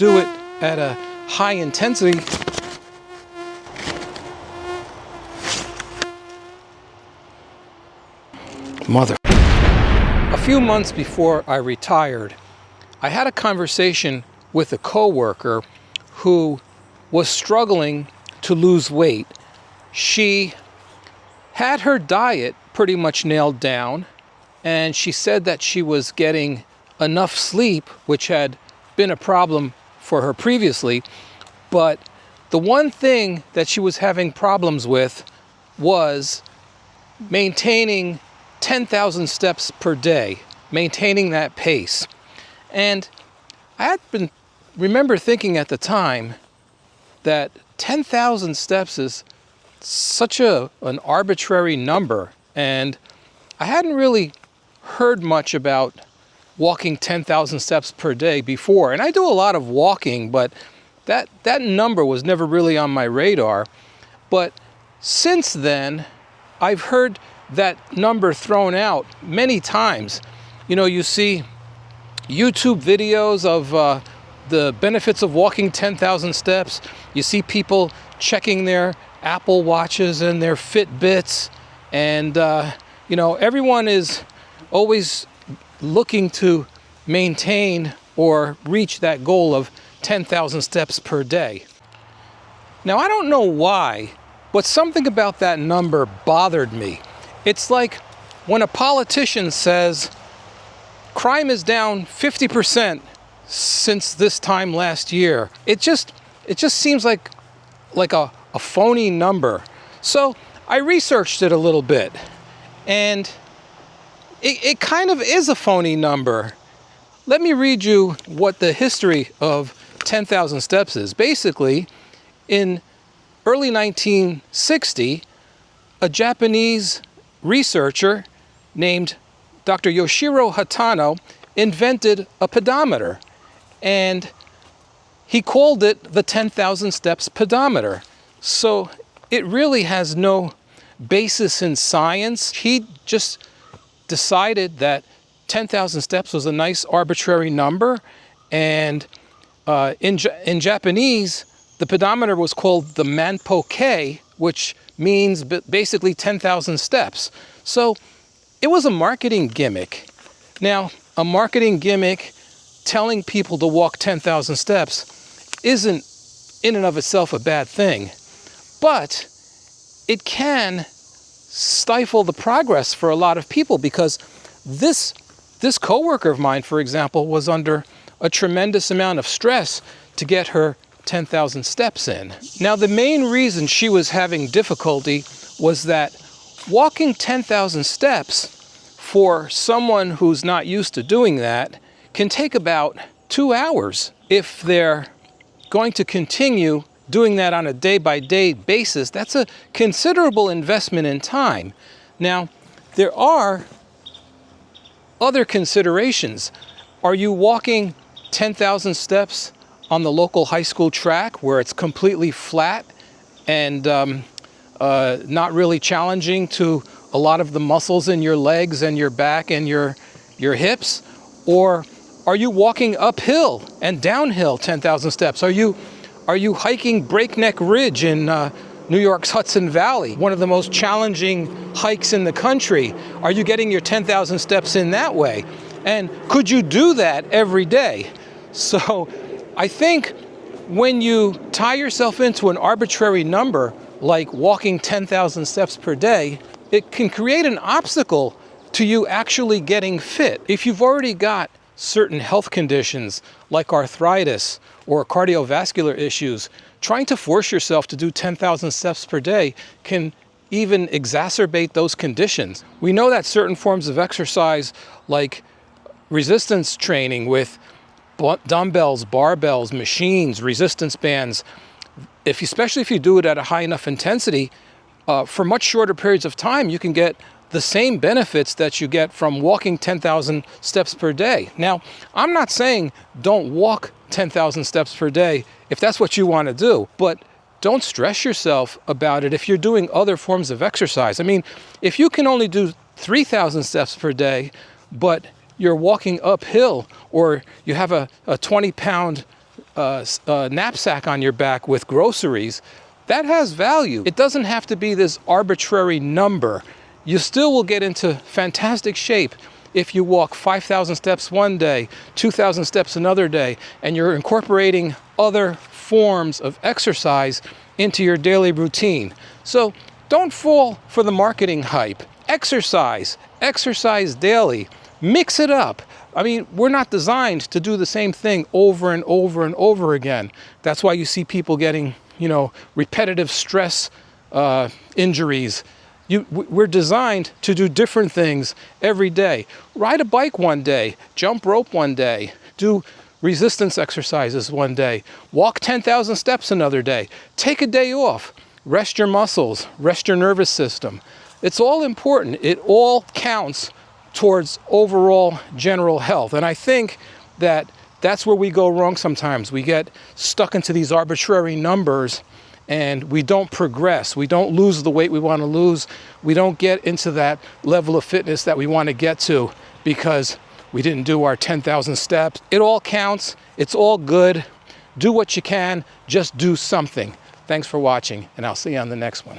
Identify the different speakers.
Speaker 1: do it at a high intensity, A few months before I retired, I had a conversation with a coworker who was struggling to lose weight. She had her diet pretty much nailed down, and she said that she was getting enough sleep, which had been a problem for her previously. But the one thing that she was having problems with was maintaining 10,000 steps per day, maintaining that pace. And I remember thinking at the time that 10,000 steps is such an arbitrary number, and I hadn't really heard much about walking 10,000 steps per day before. And I do a lot of walking, but that number was never really on my radar. But since then, I've heard that number thrown out many times. You know, you see YouTube videos of the benefits of walking 10,000 steps. You see people checking their Apple Watches and their Fitbits, and you know, everyone is always looking to maintain or reach that goal of 10,000 steps per day. Now, I don't know why, but something about that number bothered me. It's like when a politician says crime is down 50% since this time last year. It just seems like a phony number. So I researched it a little bit, and it kind of is a phony number. Let me read you what the history of 10,000 steps is. Basically, in early 1960, a Japanese researcher named Dr. Yoshiro Hatano invented a pedometer, and he called it the 10,000 steps pedometer. So it really has no basis in science. He just decided that 10,000 steps was a nice arbitrary number, and in Japanese, the pedometer was called the Manpo-kei, which means basically 10,000 steps. So it was a marketing gimmick. Now, a marketing gimmick telling people to walk 10,000 steps isn't in and of itself a bad thing, but it can stifle the progress for a lot of people, because this coworker of mine, for example, was under a tremendous amount of stress to get her 10,000 steps in. Now, the main reason she was having difficulty was that walking 10,000 steps for someone who's not used to doing that can take about 2 hours. If they're going to continue doing that on a day-by-day basis, that's a considerable investment in time. Now, there are other considerations. Are you walking 10,000 steps on the local high school track where it's completely flat and not really challenging to a lot of the muscles in your legs and your back and your hips? Or are you walking uphill and downhill 10,000 steps? Are you hiking Breakneck Ridge in New York's Hudson Valley, one of the most challenging hikes in the country? Are you getting your 10,000 steps in that way? And could you do that every day? So I think when you tie yourself into an arbitrary number, like walking 10,000 steps per day, it can create an obstacle to you actually getting fit. If you've already got certain health conditions like arthritis or cardiovascular issues, trying to force yourself to do 10,000 steps per day can even exacerbate those conditions. We know that certain forms of exercise, like resistance training with dumbbells, barbells, machines, resistance bands, especially if you do it at a high enough intensity, for much shorter periods of time, you can get the same benefits that you get from walking 10,000 steps per day. Now, I'm not saying don't walk 10,000 steps per day if that's what you want to do, but don't stress yourself about it if you're doing other forms of exercise. I mean, if you can only do 3,000 steps per day, but you're walking uphill, or you have a 20-pound knapsack on your back with groceries, that has value. It doesn't have to be this arbitrary number. You still will get into fantastic shape if you walk 5,000 steps one day, 2,000 steps another day, and you're incorporating other forms of exercise into your daily routine. So don't fall for the marketing hype. Exercise daily, mix it up. I mean, we're not designed to do the same thing over and over and over again. That's why you see people getting, repetitive stress injuries. We're designed to do different things every day. Ride a bike one day, jump rope one day, do resistance exercises one day, walk 10,000 steps another day, take a day off, rest your muscles, rest your nervous system. It's all important. It all counts towards overall general health. And I think that that's where we go wrong sometimes. We get stuck into these arbitrary numbers and we don't progress. We don't lose the weight we want to lose. We don't get into that level of fitness that we want to get to because we didn't do our 10,000 steps. It all counts. It's all good. Do what you can. Just do something. Thanks for watching, and I'll see you on the next one.